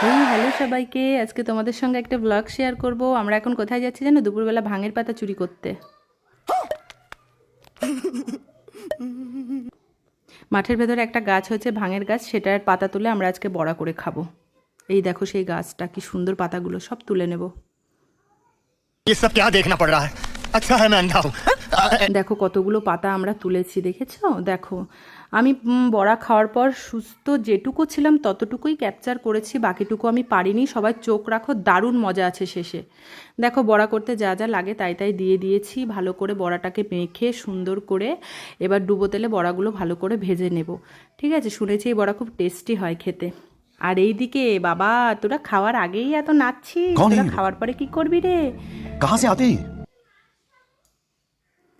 Hello সবাইকে, আজকে তোমাদের সঙ্গে একটা ব্লগ শেয়ার করব। আমরা এখন কোথায় যাচ্ছি জানো? দুপুরবেলা ভাঙের পাতা চুরি করতে। মাঠের ভেতরে একটা গাছ হচ্ছে ভাঙের গাছ, সেটার পাতা তুলে আমরা আজকে বড়া করে খাবো। এই দেখো সেই গাছটা, কি সুন্দর পাতাগুলো সব তুলে নেব। দেখো কতগুলো পাতা আমরা তুলেছি, দেখেছো? দেখো আমি বড়া খাওয়ার পর সুস্থ যেটুকু ছিলাম ততটুকুই ক্যাপচার করেছি, বাকিটুকু আমি পারিনি। সবাই চোখ রাখো, দারুণ মজা আছে শেষে। দেখো বড়া করতে যা যা লাগে তাই তাই দিয়ে দিয়েছি। ভালো করে বড়াটাকে মেখে সুন্দর করে এবার ডুবো তেলে বড়াগুলো ভালো করে ভেজে নেব। ঠিক আছে, শুনেছি এই বড়া খুব টেস্টি হয় খেতে। আর এইদিকে বাবা, তোরা খাওয়ার আগেই এত নাচছিস, তোরা খাওয়ার পরে কি করবি রে? कहाँ से आते?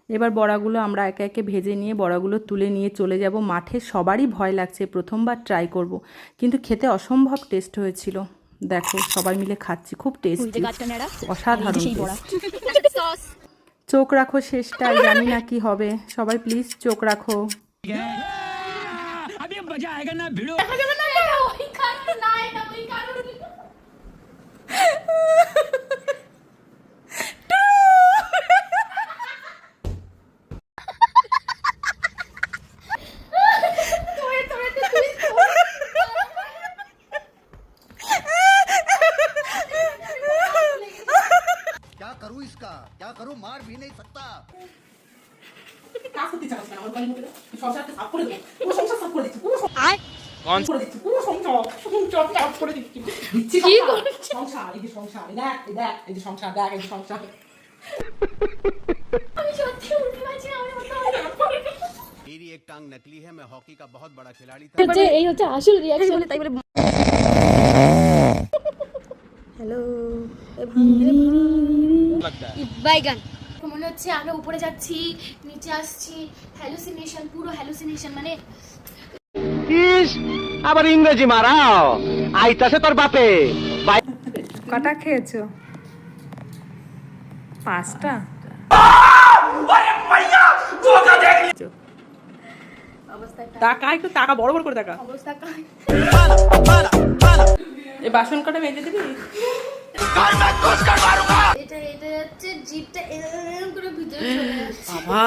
এবার বড়াগুলো আমরা একে একে ভেজে নিয়ে বড়াগুলো তুলে নিয়ে চলে যাব মাঠে। সবারই ভয় লাগছে, প্রথমবার ট্রাই করব, কিন্তু খেতে অসম্ভব টেস্ট হয়েছিল। দেখো সবাই মিলে খাচ্ছি, খুব টেস্টি, অসাধারণ। চোখ রাখো শেষটায়, জানি না কি হবে। সবাই প্লিজ চোখ রাখো। क्या करूं इसका? क्या करूं? मार भी नहीं सकता। मेरी एक टांग नकली है, मैं हॉकी का बहुत बड़ा खिलाड़ी था। এই হচ্ছে আসল রিঅ্যাকশন। তাই বলে হ্যালো বাইগান মনে হচ্ছে আমরা উপরে যাচ্ছি, নিচে আসছি। হ্যালুসিনেশন, পুরো হ্যালুসিনেশন। মানে আবার ইংরেজি মারাও আইতাছে তোর বাপে। কটা খেয়েছো? 5টা। টাকা একটু, টাকা বড় বড় করে টাকা। অবস্থা এই বাসন কটা মেজে দিবি? এটা এটা হচ্ছে জিপটা এরকম করে ভিতরে চলে যাচ্ছে। বাবা